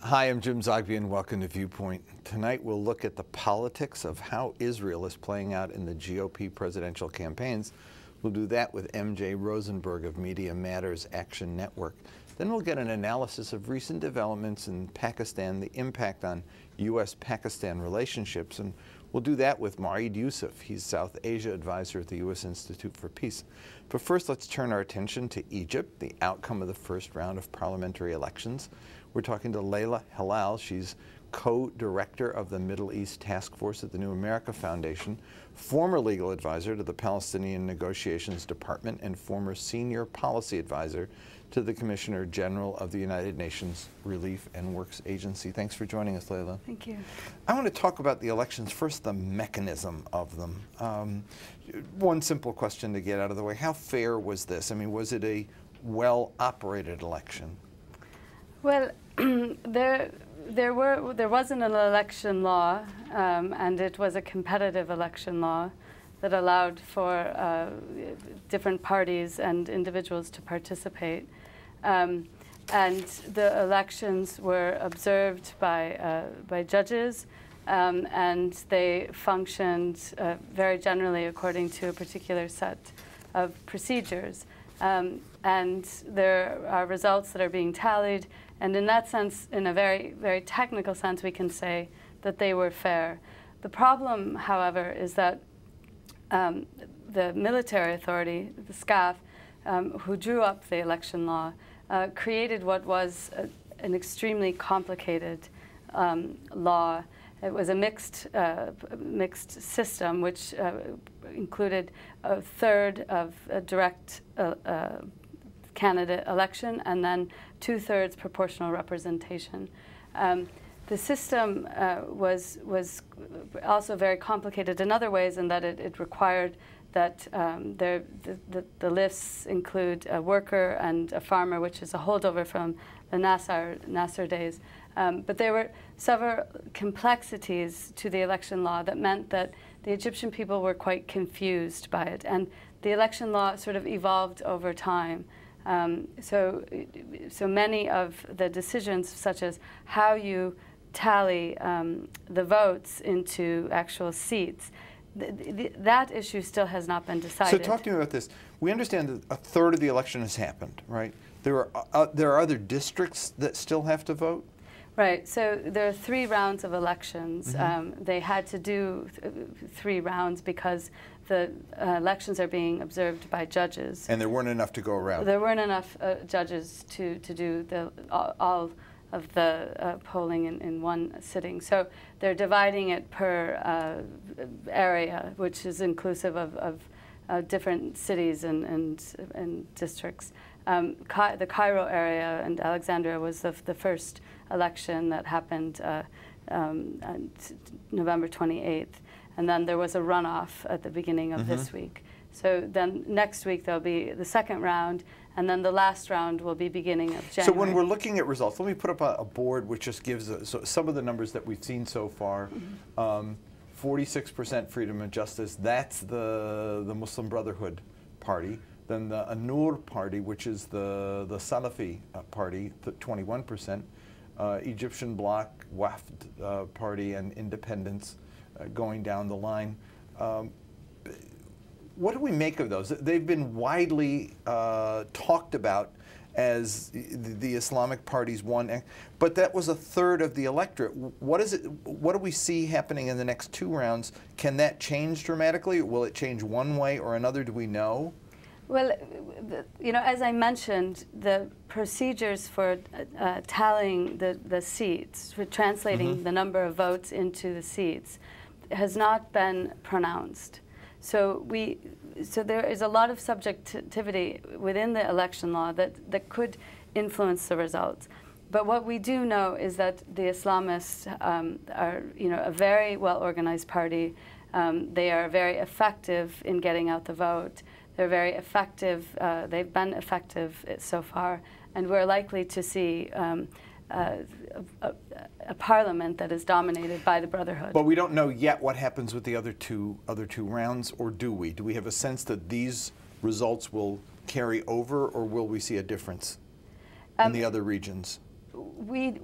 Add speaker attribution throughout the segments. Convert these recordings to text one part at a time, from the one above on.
Speaker 1: Hi, I'm James Zogby and welcome to Viewpoint. Tonight we'll look at the politics of how Israel is playing out in the GOP presidential campaigns. We'll do that with MJ Rosenberg of Media Matters Action Network. Then we'll get an analysis of recent developments in Pakistan, the impact on U.S.-Pakistan relationships, and we'll do that with Marid Yusuf. He's South Asia advisor at the U.S. Institute for Peace. But first, let's turn our attention to Egypt, the outcome of the first round of parliamentary elections. We're talking to Leila Hilal. She's co-director of the Middle East Task Force at the New America Foundation, former legal advisor to the Palestinian Negotiations Department, and former senior policy advisor to the Commissioner General of the United Nations Relief and Works Agency. Thanks for joining us, Leila.
Speaker 2: Thank you.
Speaker 1: I want to talk about the elections. First, the mechanism of them. One simple question to get out of the way. How fair was this? I mean, was it a well-operated election?
Speaker 2: Well, there wasn't an election law, and it was a competitive election law that allowed for different parties and individuals to participate. And the elections were observed by judges, and they functioned very generally according to a particular set of procedures. And there are results that are being tallied, and in that sense, in a very, very technical sense, we can say that they were fair. The problem, however, is that the military authority, the SCAF, who drew up the election law, created what was an extremely complicated law. It was a mixed system, which included a third of a direct candidate election and then 2/3 proportional representation. The system was also very complicated in other ways, in that it required that the lists include a worker and a farmer, which is a holdover from the Nasser days. But there were several complexities to the election law that meant that the Egyptian people were quite confused by it. And the election law sort of evolved over time. So many of the decisions, such as how you tally the votes into actual seats, that issue still has not been decided.
Speaker 1: So talk to me about this. We understand that a third of the election has happened, right? There are other districts that still have to vote?
Speaker 2: Right. So there are 3 rounds of elections.
Speaker 1: Mm-hmm.
Speaker 2: They had to do 3 rounds because the elections are being observed by judges.
Speaker 1: And there weren't enough to go around.
Speaker 2: There weren't enough judges to do all of the polling in one sitting. So they're dividing it per area, which is inclusive of different cities and districts. The Cairo area and Alexandria was the first election that happened on November 28th. And then there was a runoff at the beginning of this week. So then next week there'll be the second round, and then the last round will be beginning of January.
Speaker 1: So when we're looking at results, let me put up a board which just gives some of the numbers that we've seen so far. 46% freedom and justice, that's the Muslim Brotherhood party. Then the An-Nur party, which is the Salafi party, 21%. Egyptian Bloc, Wafd party, and independents going down the line. What do we make of those? They've been widely talked about as the Islamic parties won, but that was a third of the electorate. What do we see happening in the next 2 rounds? Can that change dramatically? Will it change one way or another? Do we know?
Speaker 2: Well, you know, as I mentioned, the procedures for tallying the seats, for translating the number of votes into the seats, has not been pronounced. So there is a lot of subjectivity within the election law that could influence the results. But what we do know is that the Islamists are, you know, a very well-organized party. They are very effective in getting out the vote. They're very effective. They've been effective so far, and we're likely to see a parliament that is dominated by the Brotherhood.
Speaker 1: But we don't know yet what happens with the other two rounds, or do we? Do we have a sense that these results will carry over, or will we see a difference in the other regions?
Speaker 2: We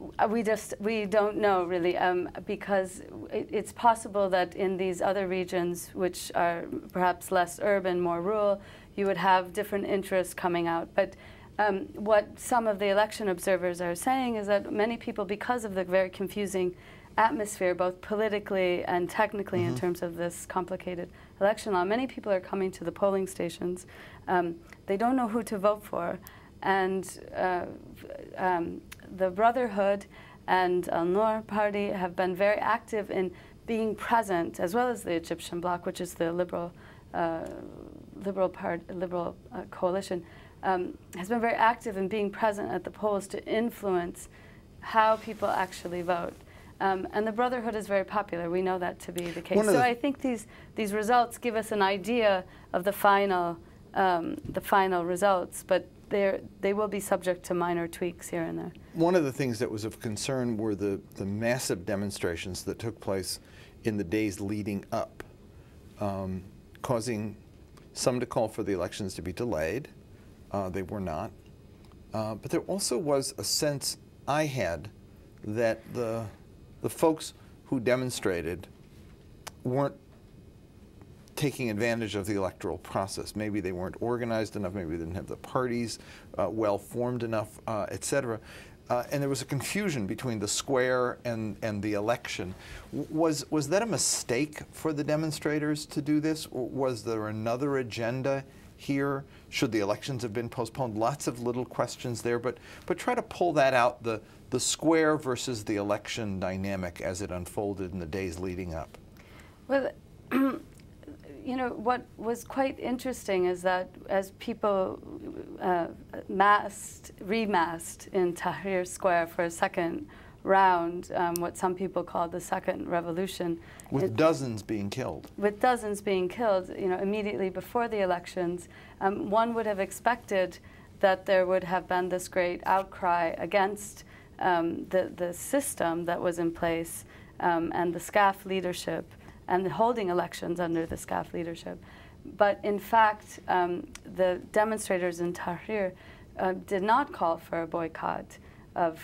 Speaker 2: don't know really, because it's possible that in these other regions, which are perhaps less urban, more rural, you would have different interests coming out. But what some of the election observers are saying is that many people, because of the very confusing atmosphere, both politically and technically in terms of this complicated election law, many people are coming to the polling stations. They don't know who to vote for. And the Brotherhood and Al-Noor party have been very active in being present, as well as the Egyptian Bloc, which is the liberal coalition, has been very active in being present at the polls to influence how people actually vote. And the Brotherhood is very popular. We know that to be the case. So I think these results give us an idea of the final results, but they will be subject to minor tweaks here and there.
Speaker 1: One of the things that was of concern were the massive demonstrations that took place in the days leading up, causing some to call for the elections to be delayed. They were not. But there also was a sense I had that the folks who demonstrated weren't taking advantage of the electoral process. Maybe they weren't organized enough, maybe they didn't have the parties well formed enough, et cetera. And there was a confusion between the square and the election. Was that a mistake for the demonstrators to do this? Or was there another agenda here? Should the elections have been postponed? Lots of little questions there, but try to pull that out, the square versus the election dynamic as it unfolded in the days leading up.
Speaker 2: Well, you know, what was quite interesting is that as people remassed in Tahrir Square for a second round, what some people call the second revolution.
Speaker 1: With dozens being killed. With
Speaker 2: dozens being killed, you know, immediately before the elections, one would have expected that there would have been this great outcry against the system that was in place and the SCAF leadership and holding elections under the SCAF leadership. But in fact, the demonstrators in Tahrir did not call for a boycott of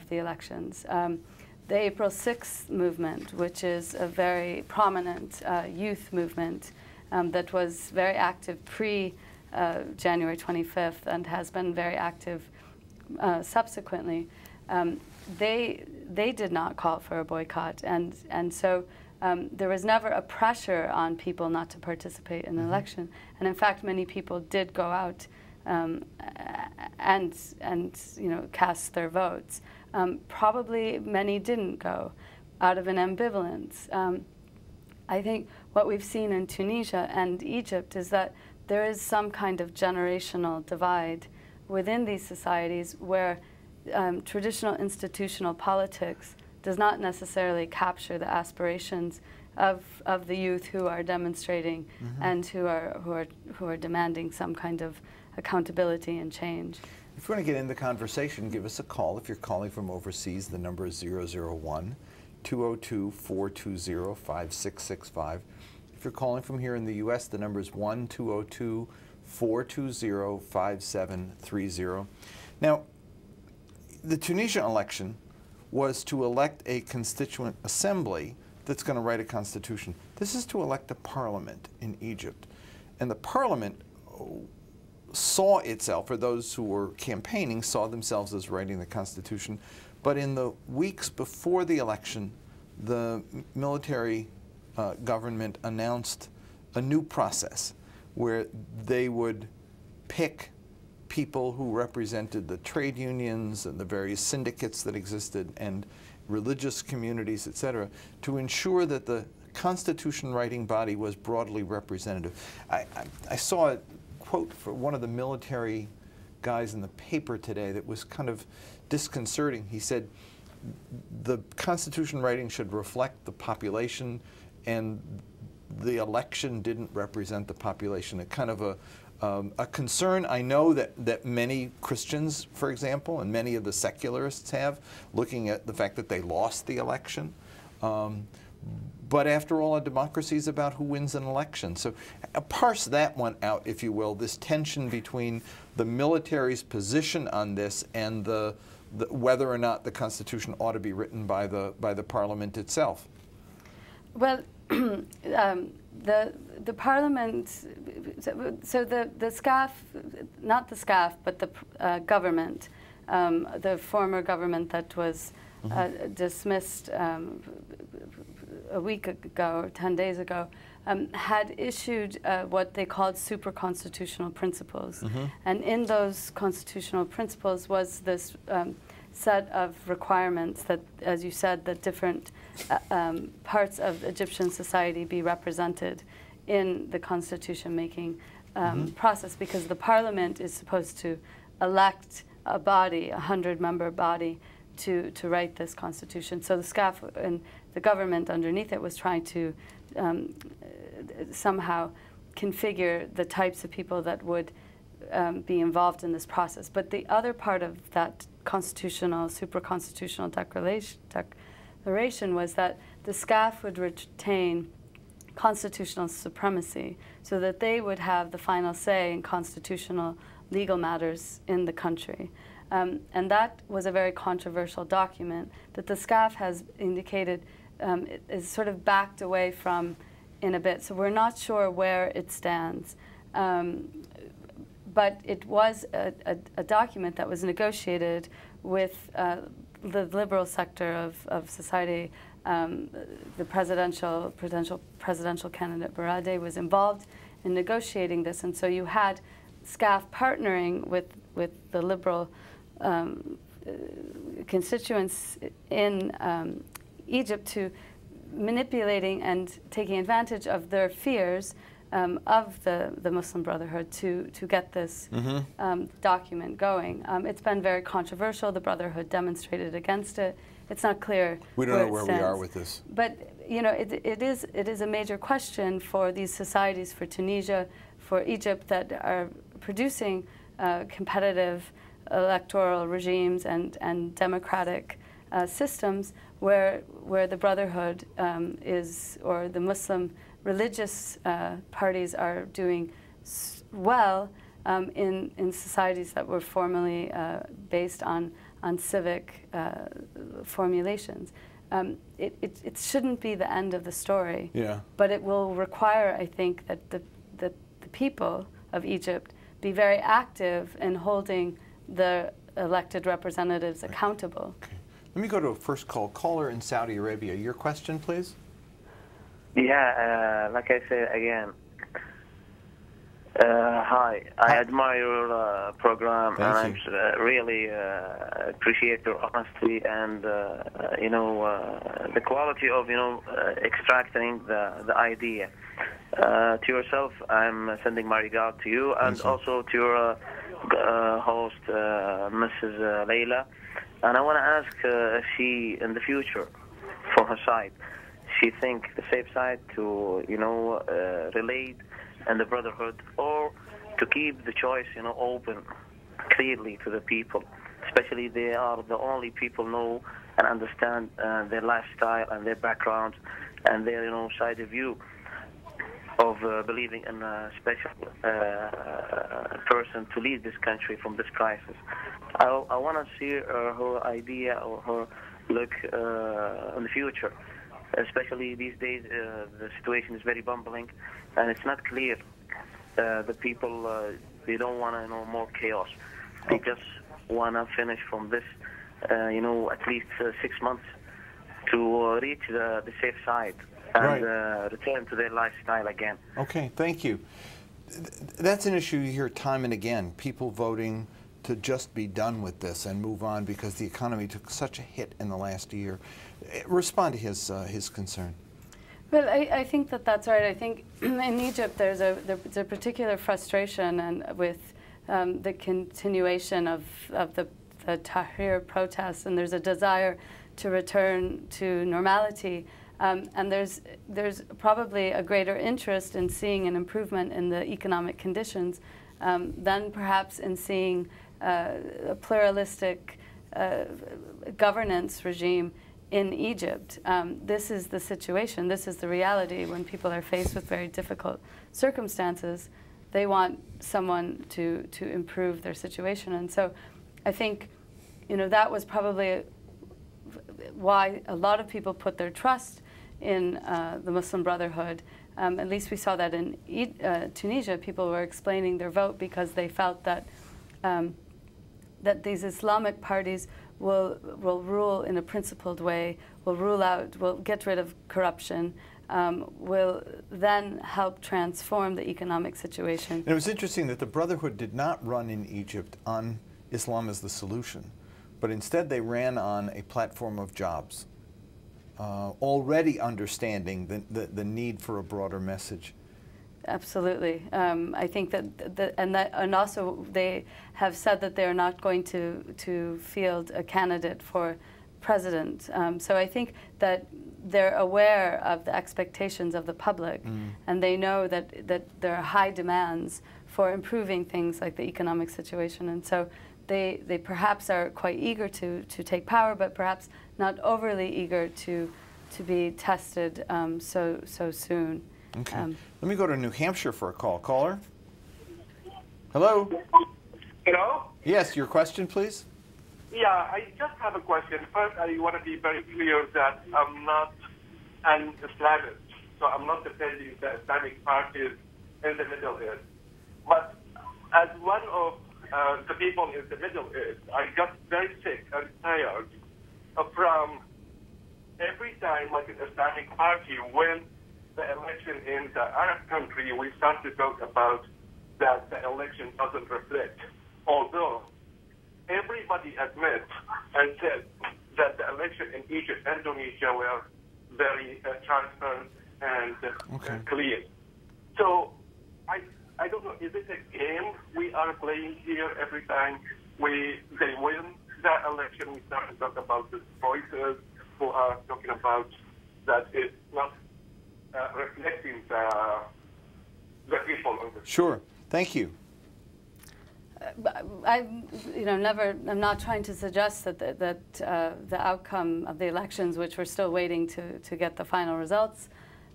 Speaker 2: the elections. The April 6th movement, which is a very prominent youth movement that was very active pre-January 25th and has been very active subsequently, they did not call for a boycott. And so there was never a pressure on people not to participate in the election. And in fact, many people did go out and you know, cast their votes. Probably many didn't go out of an ambivalence. I think what we've seen in Tunisia and Egypt is that there is some kind of generational divide within these societies where traditional institutional politics does not necessarily capture the aspirations of the youth who are demonstrating and who are demanding some kind of accountability and change.
Speaker 1: If you want to get in the conversation, give us a call. If you're calling from overseas, the number is 001-202-420-5665. If you're calling from here in the U.S., the number is 1-202-420-5730. Now, the Tunisian election was to elect a constituent assembly that's going to write a constitution. This is to elect a parliament in Egypt. And the parliament saw itself, or those who were campaigning saw themselves as writing the constitution. But in the weeks before the election, the military government announced a new process where they would pick people who represented the trade unions and the various syndicates that existed and religious communities, et cetera, to ensure that the constitution writing body was broadly representative. I saw a quote for one of the military guys in the paper today that was kind of disconcerting. He said, the constitution writing should reflect the population, and the election didn't represent the population. A kind of a concern I know that many Christians, for example, and many of the secularists have, looking at the fact that they lost the election. But after all, a democracy is about who wins an election. So parse that one out, if you will, this tension between the military's position on this and the whether or not the Constitution ought to be written by the Parliament itself?
Speaker 2: Well, the Parliament, so the SCAF, not the SCAF, but the government, the former government that was dismissed a week ago, or 10 days ago, had issued what they called super-constitutional principles. And in those constitutional principles was this set of requirements that, as you said, that different parts of Egyptian society be represented in the constitution-making process, because the parliament is supposed to elect a body, a 100-member body, to write this constitution. So the SCAF and the government underneath it was trying to somehow configure the types of people that would be involved in this process. But the other part of that constitutional, super-constitutional declaration was that the SCAF would retain constitutional supremacy, so that they would have the final say in constitutional legal matters in the country. And that was a very controversial document that the SCAF has indicated is sort of backed away from in a bit. So we're not sure where it stands. But it was a document that was negotiated with the liberal sector of society. The presidential candidate Barade was involved in negotiating this, and so you had SCAF partnering with the liberal constituents in Egypt to manipulating and taking advantage of their fears of the Muslim Brotherhood to get this document going. It's been very controversial. The Brotherhood demonstrated against it. It's not clear.
Speaker 1: We don't know where we are with this.
Speaker 2: But you know, it is a major question for these societies, for Tunisia, for Egypt, that are producing competitive electoral regimes and democratic systems where the Brotherhood is, or the Muslim religious parties are doing well in societies that were formerly based on civic formulations. It shouldn't be the end of the story, but it will require, I think, that the people of Egypt be very active in holding the elected representatives accountable.
Speaker 1: Okay. Let me go to a first caller in Saudi Arabia. Your question, please.
Speaker 3: Yeah, like I said again, hi. I admire your program, and I really appreciate your honesty and the quality of extracting the idea. To yourself, I'm sending my regard to you, and also to your host, Mrs. Leila. And I want to ask if she, in the future, from her side, she think the safe side to relate and the Brotherhood, or to keep the choice open clearly to the people, especially they are the only people know and understand their lifestyle and their background and their side of view of believing in a special person to lead this country from this crisis. I want to see her idea or her look in the future. Especially these days, the situation is very bumbling, and it's not clear. The people, they don't want more chaos. They just want to finish from this, at least 6 months to reach the safe side and return to their lifestyle again.
Speaker 1: Okay, thank you. That's an issue you hear time and again, people voting to just be done with this and move on because the economy took such a hit in the last year. Respond to his concern.
Speaker 2: Well, I think that's right. I think in Egypt there's a particular frustration and with the continuation of the Tahrir protests, and there's a desire to return to normality. And there's probably a greater interest in seeing an improvement in the economic conditions than perhaps in seeing a pluralistic governance regime in Egypt. This is the situation. This is the reality. When people are faced with very difficult circumstances, they want someone to improve their situation. And so I think that was probably why a lot of people put their trust in the Muslim Brotherhood. At least we saw that in Tunisia. People were explaining their vote because they felt that that these Islamic parties will rule in a principled way, will get rid of corruption, will then help transform the economic situation.
Speaker 1: And it was interesting that the Brotherhood did not run in Egypt on Islam as the solution, but instead they ran on a platform of jobs, already understanding the need for a broader message.
Speaker 2: Absolutely. I think and also they have said that they're not going to field a candidate for president. So I think that they're aware of the expectations of the public, and they know that there are high demands for improving things like the economic situation. And so they perhaps are quite eager to take power, but perhaps not overly eager to be tested so soon.
Speaker 1: Okay. Let me go to New Hampshire for a call. Caller? Hello?
Speaker 4: Hello?
Speaker 1: Yes, your question, please?
Speaker 4: Yeah, I just have a question. First, I want to be very clear that I'm not an Islamist, so I'm not defending the Islamic parties in the Middle East. But as one of the people in the Middle East, I got very sick and tired from every time like an Islamic party wins the election in the Arab country, we start to talk about that the election doesn't reflect. Although everybody admits and said that the election in Egypt and Tunisia were very transparent and clear. So I don't know, is it a game we are playing here every time they win the election? We start to talk about the voices who are talking about that it's not reflecting the people on the
Speaker 1: Sure. Thank you.
Speaker 2: I'm not trying to suggest that the outcome of the elections, which we're still waiting to get the final results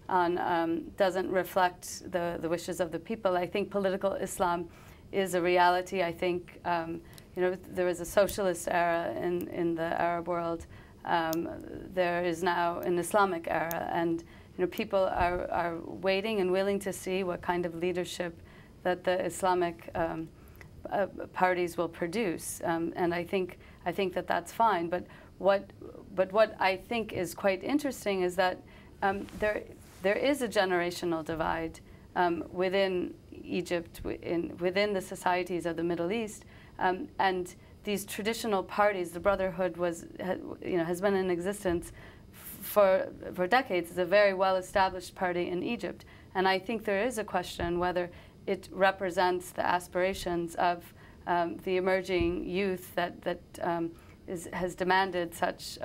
Speaker 2: on, doesn't reflect the wishes of the people. I think political Islam is a reality. I think there was a socialist era in the Arab world. There is now an Islamic era, and people are waiting and willing to see what kind of leadership that the Islamic parties will produce, and I think that that's fine. But what I think is quite interesting is that there is a generational divide within Egypt, within the societies of the Middle East, and these traditional parties. The Brotherhood has been in existence for decades. It's a very well-established party in Egypt, and I think there is a question whether it represents the aspirations of the emerging youth that has demanded such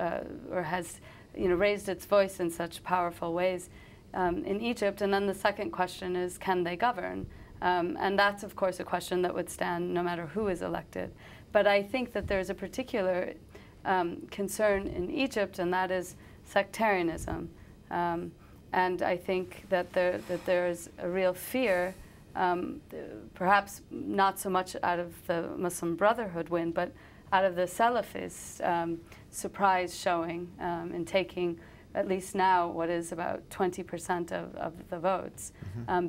Speaker 2: or has raised its voice in such powerful ways in Egypt. And then the second question is, can they govern? And that's of course a question that would stand no matter who is elected. But I think that there's a particular concern in Egypt, and that is sectarianism. And I think that there is a real fear, perhaps not so much out of the Muslim Brotherhood win, but out of the Salafist surprise showing in taking at least now what is about 20% of the votes,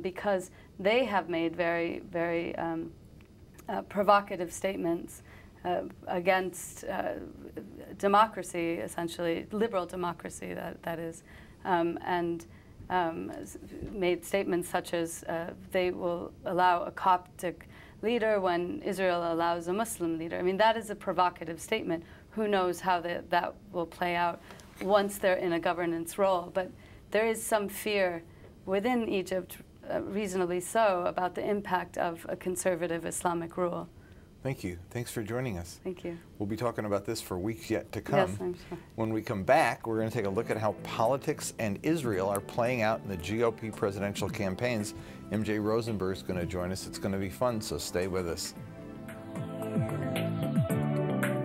Speaker 2: because they have made very, very provocative statements against democracy, essentially, liberal democracy, that is, and made statements such as they will allow a Coptic leader when Israel allows a Muslim leader. I mean, that is a provocative statement. Who knows how that will play out once they're in a governance role. But there is some fear within Egypt, reasonably so, about the impact of a conservative Islamic rule.
Speaker 1: Thank you. Thanks for joining us.
Speaker 2: Thank you.
Speaker 1: We'll be talking about this for weeks yet to come.
Speaker 2: Yes, I'm sure.
Speaker 1: When we come back, we're going to take a look at how politics and Israel are playing out in the GOP presidential campaigns. MJ Rosenberg is going to join us. It's going to be fun, so stay with us.